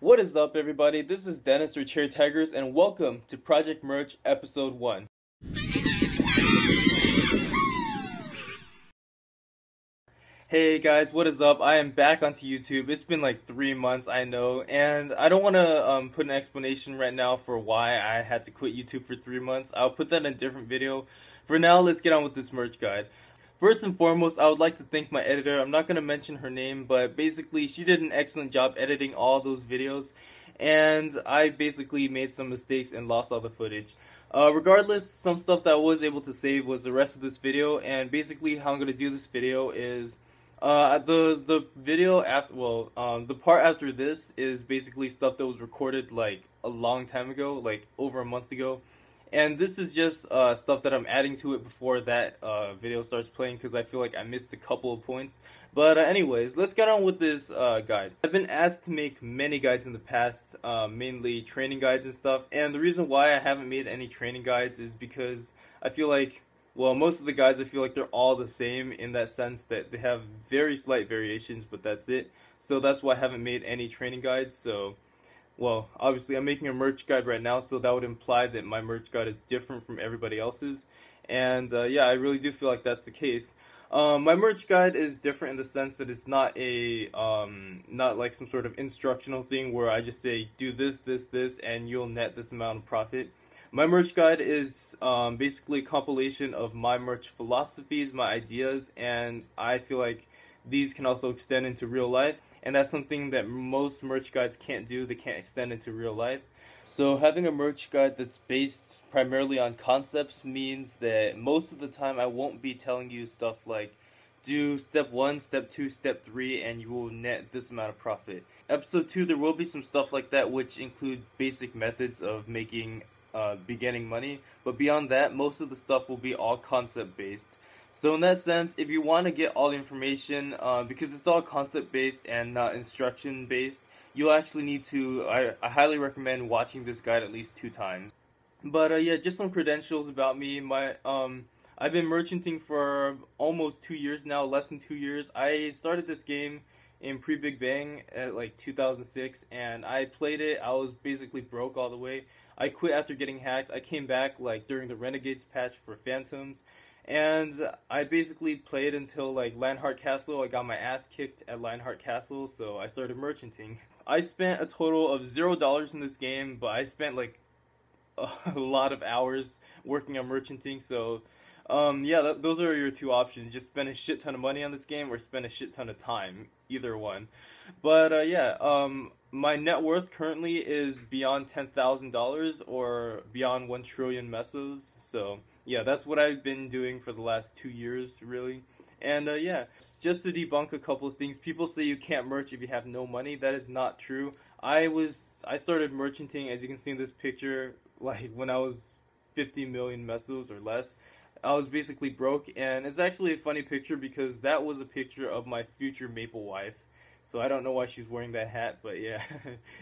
What is up, everybody? This is Dennis or Chair Tigers, and welcome to Project Merch Episode 1. Hey guys, what is up? I am back onto YouTube. It's been like 3 months, I know, and I don't want to put an explanation right now for why I had to quit YouTube for 3 months. I'll put that in a different video. For now, let's get on with this merch guide. First and foremost, I would like to thank my editor. I'm not going to mention her name, but basically she did an excellent job editing all those videos, and I basically made some mistakes and lost all the footage. Regardless, some stuff that I was able to save was the rest of this video, and basically how I'm going to do this video is the video after, the part after this is basically stuff that was recorded like a long time ago, like over a month ago. And this is just stuff that I'm adding to it before that video starts playing, because I feel like I missed a couple of points. But anyways, let's get on with this guide. I've been asked to make many guides in the past, mainly training guides and stuff. And the reason why I haven't made any training guides is because I feel like, well, most of the guides I feel like they're all the same in that sense that they have very slight variations, but that's it. So that's why I haven't made any training guides. So, well, obviously I'm making a merch guide right now, so that would imply that my merch guide is different from everybody else's. And yeah, I really do feel like that's the case. My merch guide is different in the sense that it's not a not like some sort of instructional thing where I just say do this, this, this, and you'll net this amount of profit. My merch guide is basically a compilation of my merch philosophies, my ideas, and I feel like these can also extend into real life. And that's something that most merch guides can't do. They can't extend into real life. So having a merch guide that's based primarily on concepts means that most of the time I won't be telling you stuff like do step 1, step 2, step 3, and you will net this amount of profit. Episode 2, there will be some stuff like that which include basic methods of making beginning money. But beyond that, most of the stuff will be all concept based. So in that sense, if you want to get all the information, because it's all concept-based and not instruction-based, you'll actually need to, I highly recommend watching this guide at least 2 times. But yeah, just some credentials about me. I've been merchanting for almost 2 years now, less than 2 years. I started this game in pre-Big Bang at like 2006, and I played it. I was basically broke all the way. I quit after getting hacked. I came back like during the Renegades patch for Phantoms. And I basically played until like Lionheart Castle. I got my ass kicked at Lionheart Castle, so I started merchanting. I spent a total of $0 in this game, but I spent like a lot of hours working on merchanting. So yeah, those are your 2 options. Just spend a shit ton of money on this game or spend a shit ton of time. Either one. But yeah, my net worth currently is beyond $10,000 or beyond 1 trillion mesos. So yeah, that's what I've been doing for the last 2 years, really. And yeah, just to debunk a couple of things, people say you can't merch if you have no money. That is not true. I started merchanting, as you can see in this picture, like when I was 50 million mesos or less. I was basically broke, and it's actually a funny picture because that was a picture of my future Maple wife. So I don't know why she's wearing that hat, but yeah,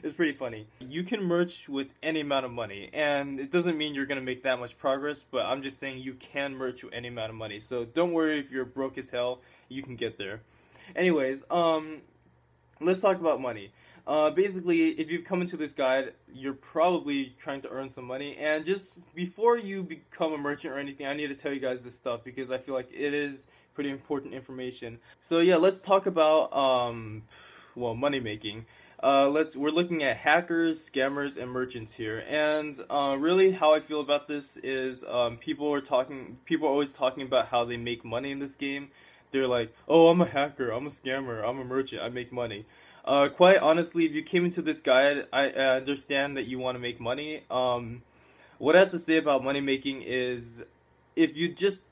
it's pretty funny. You can merch with any amount of money, and it doesn't mean you're gonna make that much progress, but I'm just saying you can merch with any amount of money. So don't worry if you're broke as hell, you can get there. Anyways, let's talk about money. Basically, if you've come into this guide, you're probably trying to earn some money. And just before you become a merchant or anything, I need to tell you guys this stuff because I feel like it is pretty important information. So yeah, let's talk about well, money making. We're looking at hackers, scammers, and merchants here. And really, how I feel about this is people are always talking about how they make money in this game. They're like, oh, I'm a hacker, I'm a scammer, I'm a merchant, I make money. Quite honestly, if you came into this guide, I understand that you want to make money. What I have to say about money making is, if you just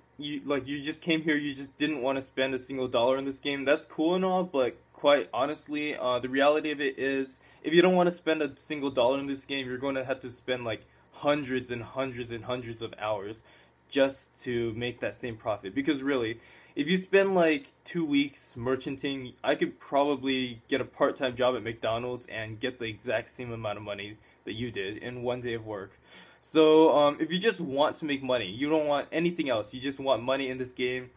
came here, you just didn't want to spend a single dollar in this game, that's cool and all, but quite honestly, the reality of it is, if you don't want to spend a single dollar in this game, you're going to have to spend like hundreds and hundreds and hundreds of hours just to make that same profit. Because really, if you spend like 2 weeks merchanting, I could probably get a part-time job at McDonald's and get the exact same amount of money that you did in 1 day of work. So if you just want to make money, you don't want anything else, you just want money in this game,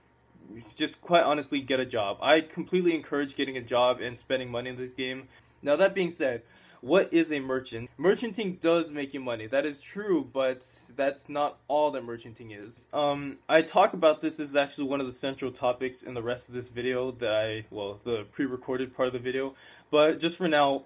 just quite honestly get a job. I completely encourage getting a job and spending money in this game. Now that being said, What is a merchant? Merchanting does make you money. That is true, but that's not all that merchanting is. I talk about this. This is actually one of the central topics in the rest of this video the pre-recorded part of the video. But just for now,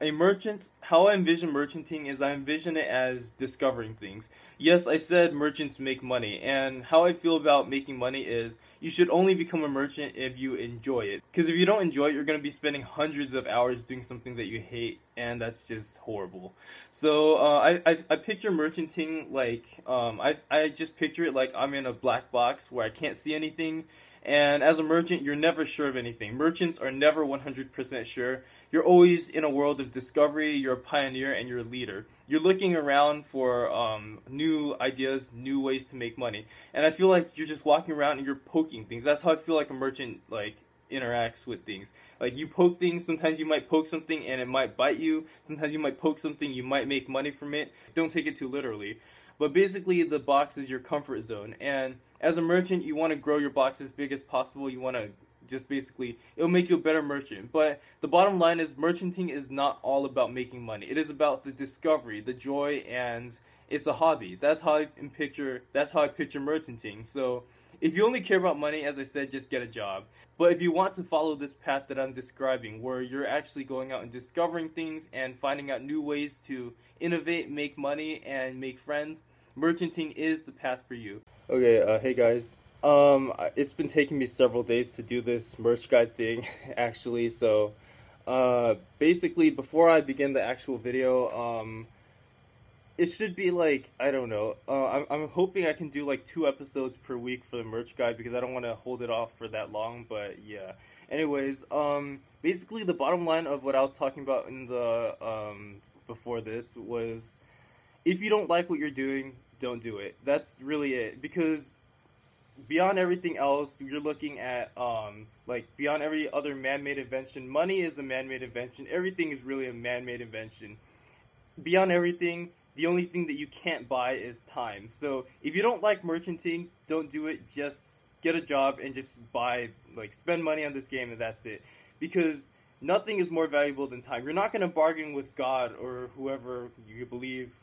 how I envision merchanting is I envision it as discovering things. Yes, I said merchants make money, and how I feel about making money is you should only become a merchant if you enjoy it. Because if you don't enjoy it, you're going to be spending hundreds of hours doing something that you hate, and that's just horrible. So I picture merchanting like I just picture it like I'm in a black box where I can't see anything. And as a merchant, you're never sure of anything. Merchants are never 100% sure. You're always in a world of discovery. You're a pioneer and you're a leader. You're looking around for new ideas, new ways to make money. And I feel like you're just walking around and you're poking things. That's how I feel like a merchant interacts with things. Like you poke things, sometimes you might poke something and it might bite you. Sometimes you might poke something, you might make money from it. Don't take it too literally. But basically the box is your comfort zone, and as a merchant you want to grow your box as big as possible. You want to just basically, it'll make you a better merchant. But the bottom line is merchanting is not all about making money. It is about the discovery, the joy, and it's a hobby. That's how I picture merchanting. So if you only care about money, as I said, just get a job. But if you want to follow this path that I'm describing, where you're actually going out and discovering things and finding out new ways to innovate, make money, and make friends, merchanting is the path for you. Okay, hey guys. It's been taking me several days to do this merch guide thing, actually. So, basically, before I begin the actual video, it should be like, I don't know, I'm hoping I can do like 2 episodes per week for the merch guide because I don't want to hold it off for that long, but yeah. Anyways, basically the bottom line of what I was talking about in the, before this was, if you don't like what you're doing, don't do it. That's really it, because beyond everything else, you're looking at, beyond every other man-made invention, money is a man-made invention, everything is really a man-made invention. Beyond everything, the only thing that you can't buy is time. So if you don't like merchanting, don't do it. Just get a job and just spend money on this game, and that's it. Because nothing is more valuable than time. You're not going to bargain with God or whoever you believe,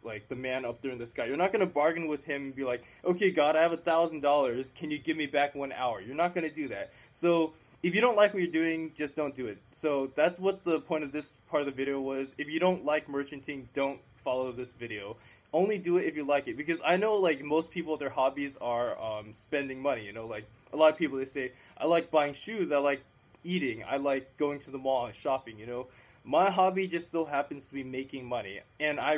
like the man up there in the sky. You're not going to bargain with him and be like, okay, God, I have $1,000. Can you give me back 1 hour? You're not going to do that. So if you don't like what you're doing, just don't do it. So that's what the point of this part of the video was. If you don't like merchanting, don't follow this video. Only do it if you like it, because I know like most people, their hobbies are spending money. You know, like a lot of people, they say, I like buying shoes, I like eating, I like going to the mall and shopping. You know, my hobby just so happens to be making money, and I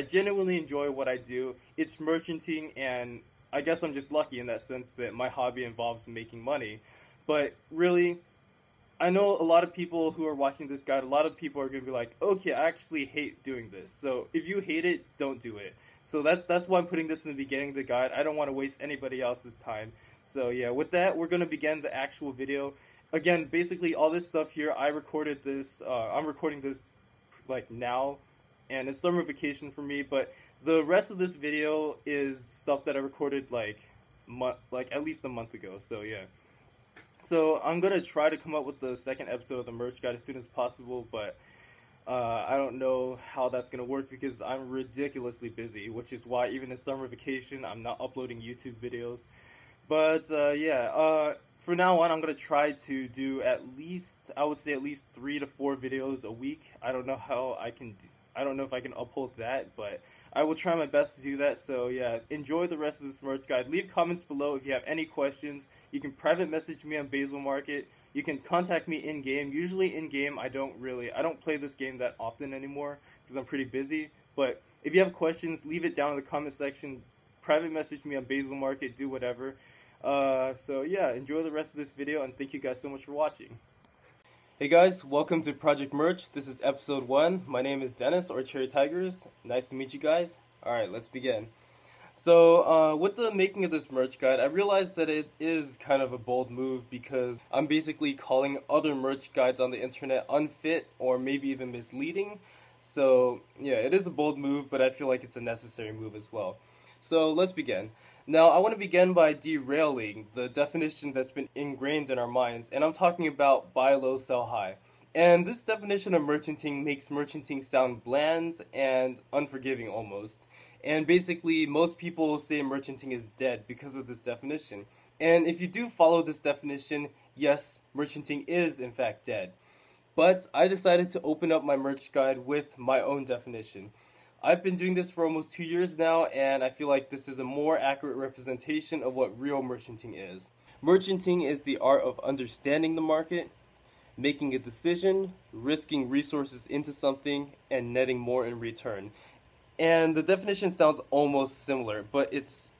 genuinely enjoy what I do. It's merchanting, and I guess I'm just lucky in that sense that my hobby involves making money. But really, I know a lot of people who are watching this guide, a lot of people are going to be like, okay, I actually hate doing this. So if you hate it, don't do it. So that's why I'm putting this in the beginning of the guide. I don't want to waste anybody else's time. So yeah, with that, we're going to begin the actual video. Again, basically all this stuff here, I recorded this, I'm recording this like now, and it's summer vacation for me, but the rest of this video is stuff that I recorded like at least a month ago. So yeah. So I'm going to try to come up with the second episode of the merch guide as soon as possible, but I don't know how that's going to work because I'm ridiculously busy, which is why even in summer vacation I'm not uploading YouTube videos. But yeah, for now on I'm going to try to do at least 3 to 4 videos a week. I don't know how I can I don't know if I can uphold that, but I will try my best to do that. So yeah, enjoy the rest of this merch guide. Leave comments below if you have any questions. You can private message me on Basil Market. You can contact me in-game. Usually in-game, I don't play this game that often anymore because I'm pretty busy. But if you have questions, leave it down in the comment section. Private message me on Basil Market, do whatever. So yeah, enjoy the rest of this video, and thank you guys so much for watching. Hey guys, welcome to Project Merch. This is episode 1. My name is Dennis, or Cherry Tigers. Nice to meet you guys. Alright, let's begin. So, with the making of this merch guide, I realized that it is kind of a bold move because I'm basically calling other merch guides on the internet unfit or maybe even misleading. So, yeah, it is a bold move, but I feel like it's a necessary move as well. So, let's begin. Now, I want to begin by derailing the definition that's been ingrained in our minds, and I'm talking about buy low, sell high. And this definition of merchanting makes merchanting sound bland and unforgiving almost. And basically, most people say merchanting is dead because of this definition. And if you do follow this definition, yes, merchanting is in fact dead. But I decided to open up my merch guide with my own definition. I've been doing this for almost 2 years now, and I feel like this is a more accurate representation of what real merchanting is. Merchanting is the art of understanding the market, making a decision, risking resources into something, and netting more in return. And the definition sounds almost similar, but it's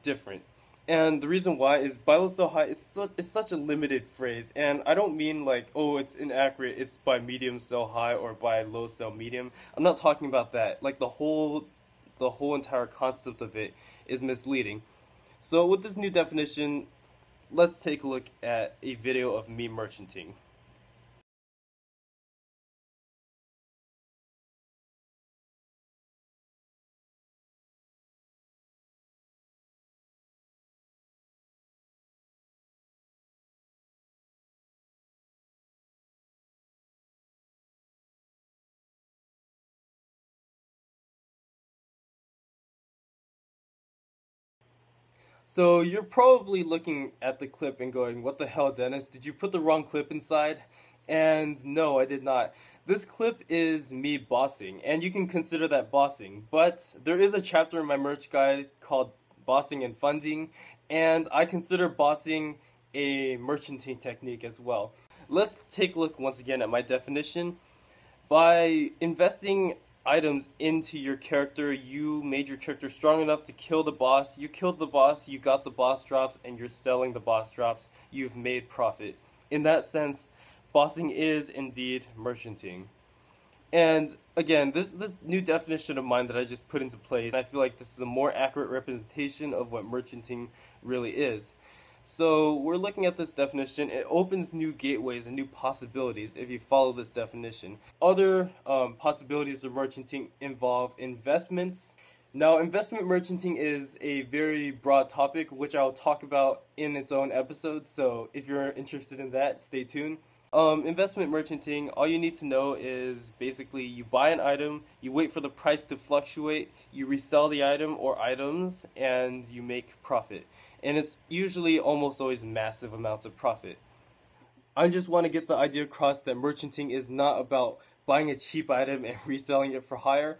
different. And the reason why is buy low sell high is such a limited phrase, and I don't mean like, oh, it's inaccurate, it's buy medium sell high or buy low sell medium. I'm not talking about that. Like the whole entire concept of it is misleading. So with this new definition, let's take a look at a video of me merchanting. So you're probably looking at the clip and going, what the hell, Dennis? Did you put the wrong clip inside? And no, I did not. This clip is me bossing, and you can consider that bossing. But there is a chapter in my merch guide called Bossing and Funding, and I consider bossing a merchanting technique as well. Let's take a look once again at my definition. By investing items into your character, you made your character strong enough to kill the boss. You killed the boss, you got the boss drops, and you're selling the boss drops. You've made profit. In that sense, bossing is indeed merchanting. And again, this new definition of mine that I just put into place, I feel like this is a more accurate representation of what merchanting really is. So we're looking at this definition. It opens new gateways and new possibilities if you follow this definition. Other possibilities of merchanting involve investments. Now, investment merchanting is a very broad topic, which I'll talk about in its own episode. So if you're interested in that, stay tuned. Investment merchanting, all you need to know is basically you buy an item, you wait for the price to fluctuate, you resell the item or items, and you make profit. And it's usually almost always massive amounts of profit. I just want to get the idea across that merchanting is not about buying a cheap item and reselling it for higher.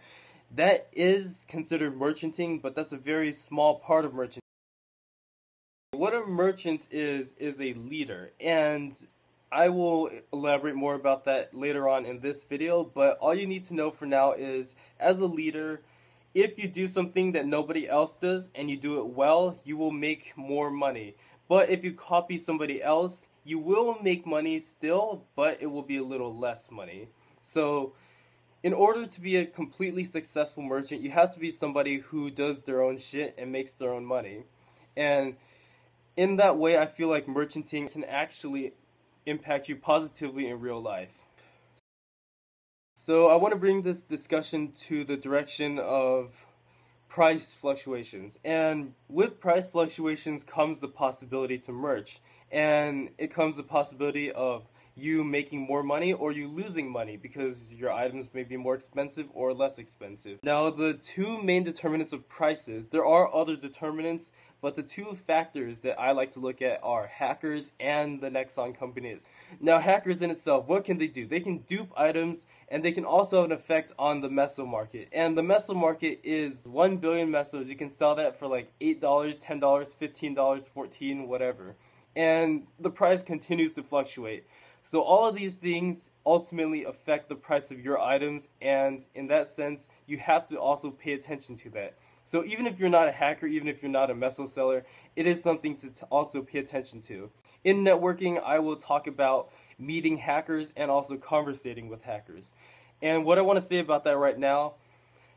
That is considered merchanting, but that's a very small part of merchanting. What a merchant is a leader, and I will elaborate more about that later on in this video, but all you need to know for now is, as a leader, if you do something that nobody else does and you do it well, you will make more money. But if you copy somebody else, you will make money still, but it will be a little less money. So in order to be a completely successful merchant, you have to be somebody who does their own shit and makes their own money. And in that way, I feel like merchanting can actually impact you positively in real life. So I want to bring this discussion to the direction of price fluctuations. And with price fluctuations comes the possibility to merch. And it comes the possibility of you making more money or you losing money because your items may be more expensive or less expensive. Now, the two main determinants of prices, there are other determinants, but the two factors that I like to look at are hackers and the Nexon companies. Now, hackers in itself, what can they do? They can dupe items, and they can also have an effect on the meso market. And the meso market is 1 billion mesos. You can sell that for like $8, $10, $15, $14, whatever. And the price continues to fluctuate. So all of these things ultimately affect the price of your items, and in that sense, you have to also pay attention to that. So even if you're not a hacker, even if you're not a meso seller, it is something to also pay attention to. In networking, I will talk about meeting hackers and also conversating with hackers. And what I want to say about that right now,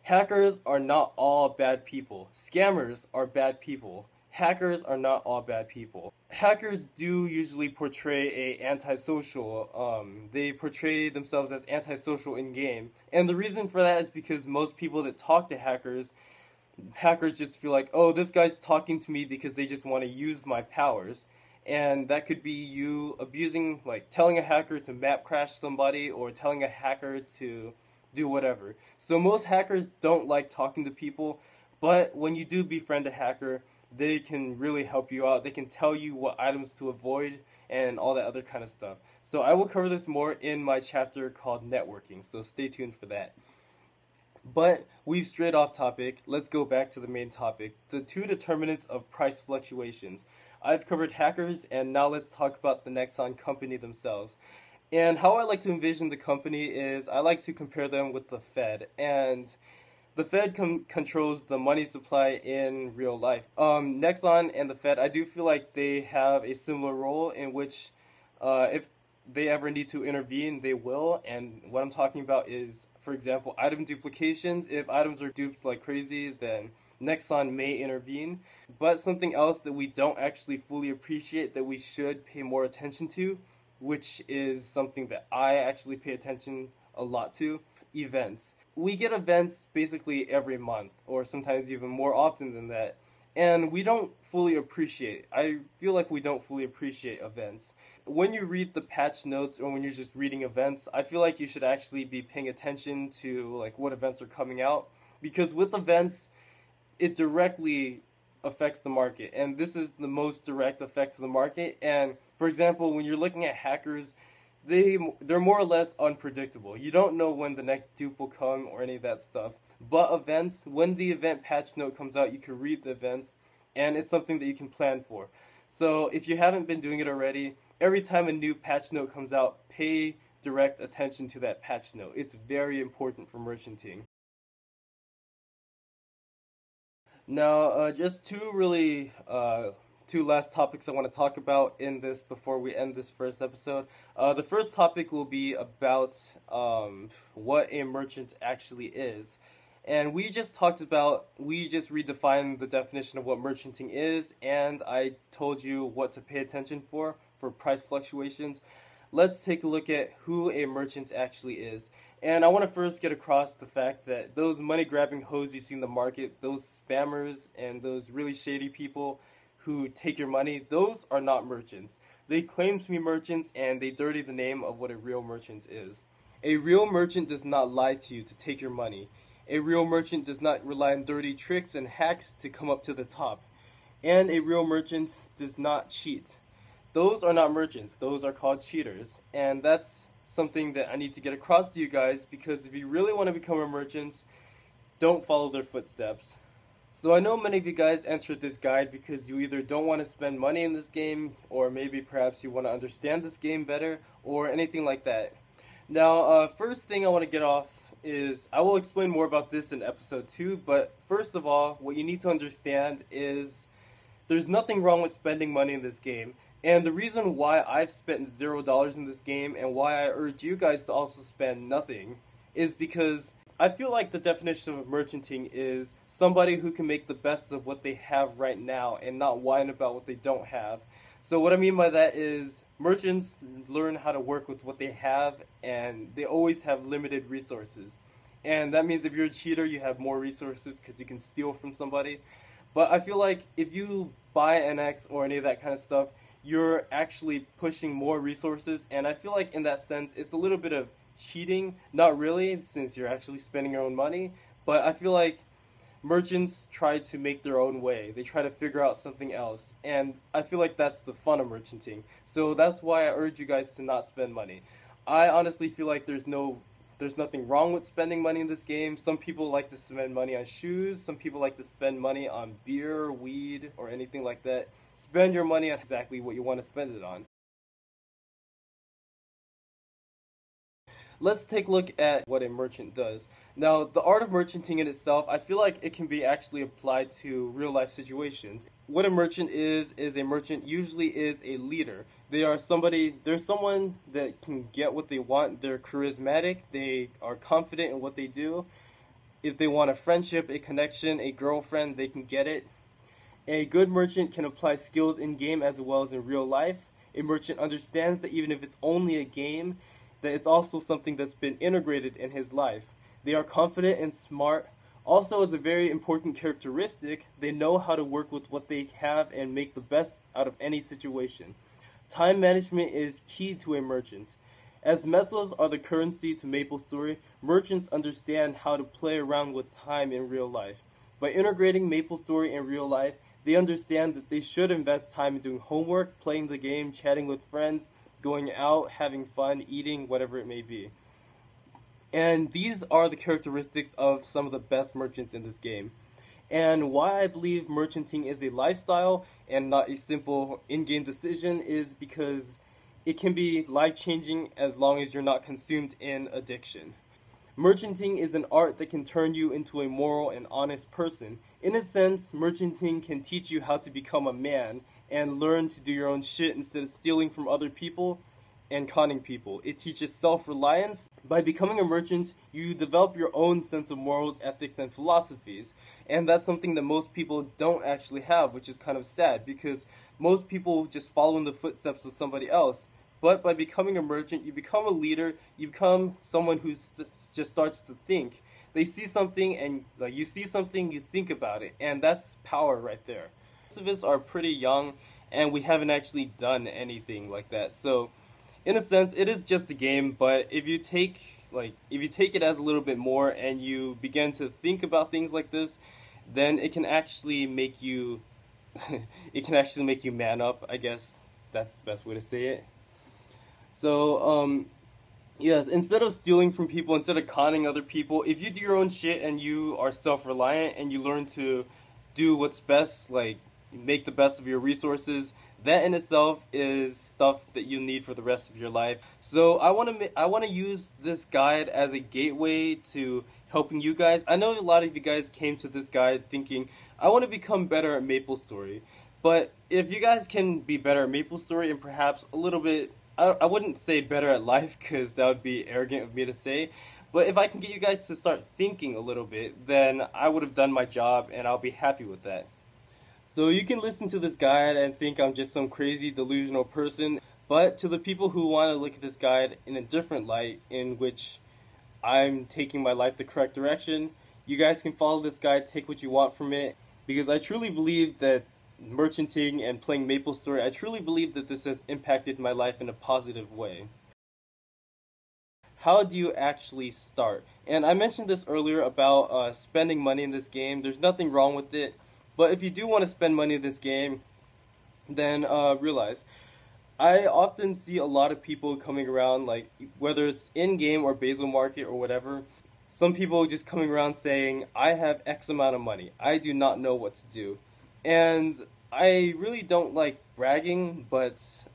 hackers are not all bad people. Scammers are bad people. Hackers are not all bad people. Hackers do usually portray they portray themselves as antisocial in game. And the reason for that is because most people that talk to hackers just feel like, oh, this guy's talking to me because they just want to use my powers. And that could be you abusing, like telling a hacker to map crash somebody or telling a hacker to do whatever. So most hackers don't like talking to people, but when you do befriend a hacker, they can really help you out. They can tell you what items to avoid and all that other kind of stuff. So I will cover this more in my chapter called networking, so stay tuned for that. But we've strayed off topic. Let's go back to the main topic, the two determinants of price fluctuations. I've covered hackers, and now let's talk about the Nexon company themselves. And how I like to envision the company is I like to compare them with the Fed. And the Fed controls the money supply in real life. Nexon and the Fed, I do feel like they have a similar role in which if they ever need to intervene, they will. And what I'm talking about is, for example, item duplications. If items are duped like crazy, then Nexon may intervene. But something else that we don't actually fully appreciate that we should pay more attention to, which is something that I actually pay attention a lot to, events. We get events basically every month, or sometimes even more often than that, and we don't fully appreciate. I feel like we don't fully appreciate events. When you read the patch notes or when you're just reading events, I feel like you should actually be paying attention to like what events are coming out, because with events, it directly affects the market, and this is the most direct effect to the market. And for example, when you're looking at hackers, they're more or less unpredictable. You don't know when the next dupe will come or any of that stuff. But events, when the event patch note comes out, you can read the events, and it's something that you can plan for. So if you haven't been doing it already, every time a new patch note comes out, pay direct attention to that patch note. It's very important for merchanting. Now, just two last topics I want to talk about in this before we end this first episode. The first topic will be about what a merchant actually is. And we just redefined the definition of what merchanting is, and I told you what to pay attention for price fluctuations. Let's take a look at who a merchant actually is. And I want to first get across the fact that those money-grabbing hoes you see in the market, those spammers and those really shady people who take your money, those are not merchants. They claim to be merchants, and they dirty the name of what a real merchant is. A real merchant does not lie to you to take your money. A real merchant does not rely on dirty tricks and hacks to come up to the top. And a real merchant does not cheat. Those are not merchants. Those are called cheaters. And that's something that I need to get across to you guys, because if you really want to become a merchant, don't follow their footsteps. So I know many of you guys entered this guide because you either don't want to spend money in this game, or maybe perhaps you want to understand this game better, or anything like that. Now, first thing I want to get off is, I will explain more about this in episode 2, but first of all, what you need to understand is there's nothing wrong with spending money in this game. And the reason why I've spent $0 in this game, and why I urge you guys to also spend nothing, is because I feel like the definition of merchanting is somebody who can make the best of what they have right now and not whine about what they don't have. So what I mean by that is merchants learn how to work with what they have, and they always have limited resources. And that means if you're a cheater, you have more resources because you can steal from somebody. But I feel like if you buy NX or any of that kind of stuff, you're actually pushing more resources, and I feel like in that sense it's a little bit of cheating. Not really, since you're actually spending your own money, but I feel like merchants try to make their own way. They try to figure out something else, and I feel like that's the fun of merchanting. So that's why I urge you guys to not spend money. I honestly feel like there's nothing wrong with spending money in this game. Some people like to spend money on shoes, some people like to spend money on beer, weed, or anything like that. Spend your money on exactly what you want to spend it on. Let's take a look at what a merchant does. Now, the art of merchanting in itself, I feel like it can be actually applied to real life situations. What a merchant is a merchant usually is a leader. They're someone that can get what they want. They're charismatic, they are confident in what they do. If they want a friendship, a connection, a girlfriend, they can get it. A good merchant can apply skills in game as well as in real life. A merchant understands that even if it's only a game, that it's also something that's been integrated in his life. They are confident and smart, Also, as a very important characteristic, they know how to work with what they have and make the best out of any situation. Time management is key to a merchant. As mesos are the currency to Maplestory, merchants understand how to play around with time in real life. By integrating Maplestory in real life, they understand that they should invest time in doing homework, playing the game, chatting with friends, going out, having fun, eating, whatever it may be. And these are the characteristics of some of the best merchants in this game. And why I believe merchanting is a lifestyle and not a simple in-game decision is because it can be life-changing as long as you're not consumed in addiction. Merchanting is an art that can turn you into a moral and honest person. In a sense, merchanting can teach you how to become a man and learn to do your own shit instead of stealing from other people and conning people. It teaches self-reliance. By becoming a merchant, you develop your own sense of morals, ethics, and philosophies. And that's something that most people don't actually have, which is kind of sad because most people just follow in the footsteps of somebody else. But by becoming a merchant, you become a leader, you become someone who just starts to think. They see something and you see something, you think about it, and that's power right there. Most of us are pretty young and we haven't actually done anything like that. So in a sense, it is just a game, but if you take it as a little bit more and you begin to think about things like this, then it can actually make you man up, I guess that's the best way to say it. So, yes, instead of stealing from people, instead of conning other people, if you do your own shit and you are self-reliant and you learn to do what's best, like make the best of your resources, that in itself is stuff that you need for the rest of your life. So I want to use this guide as a gateway to helping you guys. I know a lot of you guys came to this guide thinking, I want to become better at Maplestory. But if you guys can be better at Maplestory and perhaps a little bit, I wouldn't say better at life because that would be arrogant of me to say, but if I can get you guys to start thinking a little bit, then I would have done my job and I'll be happy with that. So you can listen to this guide and think I'm just some crazy delusional person, but to the people who want to look at this guide in a different light, in which I'm taking my life the correct direction, you guys can follow this guide, take what you want from it, because I truly believe that merchanting and playing Maplestory, I truly believe that this has impacted my life in a positive way. How do you actually start? And I mentioned this earlier about spending money in this game. There's nothing wrong with it. But if you do want to spend money in this game, then realize, I often see a lot of people coming around, like whether it's in-game or Basel Market or whatever, some people just coming around saying, I have X amount of money, I do not know what to do. And I really don't like bragging, but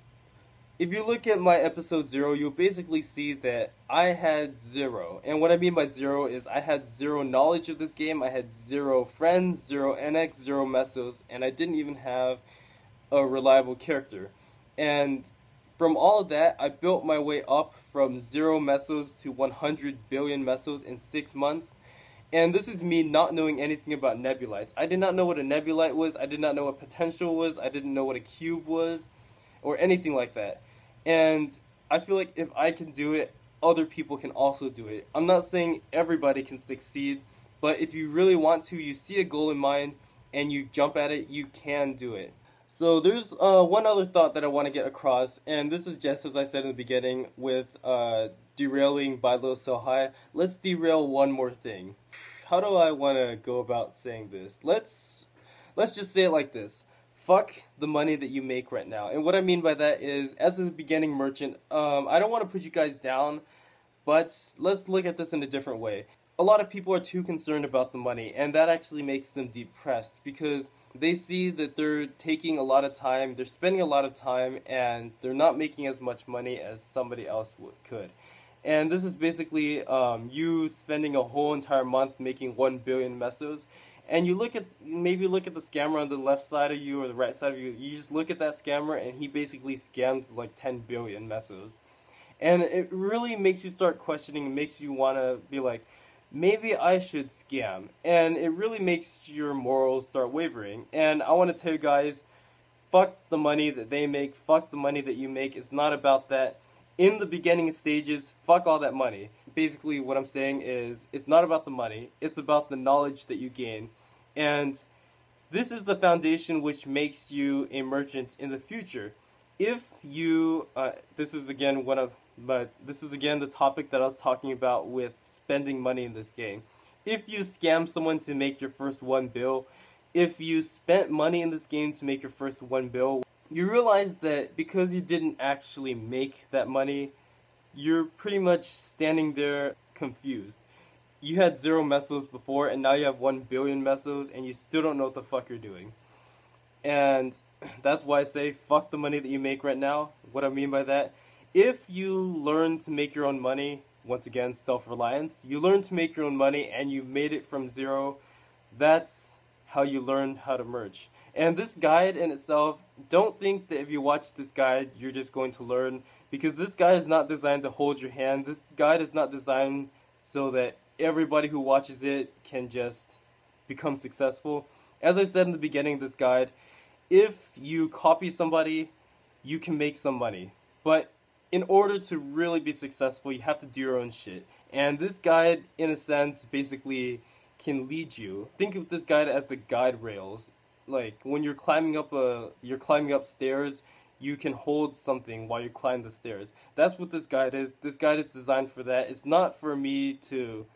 if you look at my episode 0, you'll basically see that I had 0. And what I mean by 0 is I had 0 knowledge of this game, I had 0 friends, 0 NX, 0 mesos, and I didn't even have a reliable character. And from all of that, I built my way up from 0 mesos to 100 billion mesos in 6 months. And this is me not knowing anything about nebulites. I did not know what a nebulite was, I did not know what potential was, I didn't know what a cube was, or anything like that. And I feel like if I can do it, other people can also do it. I'm not saying everybody can succeed, but if you really want to, you see a goal in mind, and you jump at it, you can do it. So there's one other thought that I want to get across, and this is just as I said in the beginning with derailing by low so high. Let's derail one more thing. How do I want to go about saying this? Let's just say it like this. Fuck the money that you make right now. And what I mean by that is, as a beginning merchant, I don't want to put you guys down, but let's look at this in a different way. A lot of people are too concerned about the money, and that actually makes them depressed because they see that they're taking a lot of time, they're spending a lot of time, and they're not making as much money as somebody else could. And this is basically you spending a whole entire month making 1 billion mesos, and you maybe look at the scammer on the left side of you or the right side of you, you just look at that scammer and he basically scammed like 10 billion mesos. And it really makes you start questioning, it makes you want to be like, maybe I should scam. And it really makes your morals start wavering. And I want to tell you guys, fuck the money that they make, fuck the money that you make. It's not about that. in the beginning stages, fuck all that money. Basically, what I'm saying is, it's not about the money, it's about the knowledge that you gain. And this is the foundation which makes you a merchant in the future. If you, this is again the topic that I was talking about with spending money in this game. If you scam someone to make your first $1 bill, if you spent money in this game to make your first $1 bill, you realize that because you didn't actually make that money, you're pretty much standing there confused. You had 0 mesos before, and now you have 1 billion mesos, and you still don't know what the fuck you're doing. And that's why I say fuck the money that you make right now. What I mean by that, if you learn to make your own money, once again, self-reliance, you learn to make your own money and you made it from 0, that's how you learn how to merge. And this guide in itself, don't think that if you watch this guide, you're just going to learn, because this guide is not designed to hold your hand. This guide is not designed so that everybody who watches it can just become successful. As I said in the beginning of this guide, if you copy somebody, you can make some money. But in order to really be successful, you have to do your own shit. And this guide, in a sense, basically can lead you. Think of this guide as the guide rails. Like when you're climbing up stairs, you can hold something while you climb the stairs. That's what this guide is. This guide is designed for that. It's not for me to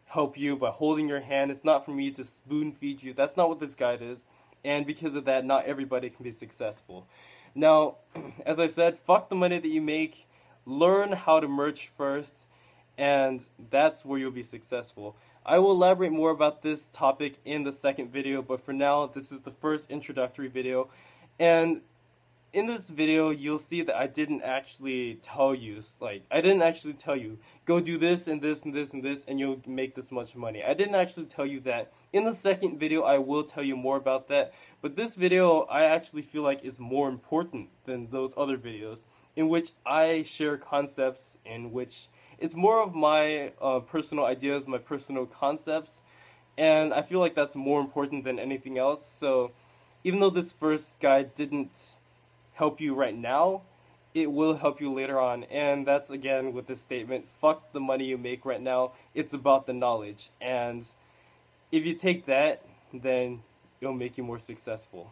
help you by holding your hand. It's not for me to spoon feed you. That's not what this guide is. And because of that, not everybody can be successful. Now, as I said, fuck the money that you make. Learn how to merge first, and that's where you'll be successful. I will elaborate more about this topic in the second video, but for now, this is the first introductory video. And in this video, you'll see that I didn't actually tell you, go do this and this and this and this and you'll make this much money. I didn't actually tell you that. In the second video, I will tell you more about that. But this video, I actually feel like is more important than those other videos, in which I share concepts, in which it's more of my personal ideas, my personal concepts, and I feel like that's more important than anything else. So even though this first guide didn't help you right now, it will help you later on. And that's again with this statement, fuck the money you make right now, it's about the knowledge. And if you take that, then it'll make you more successful.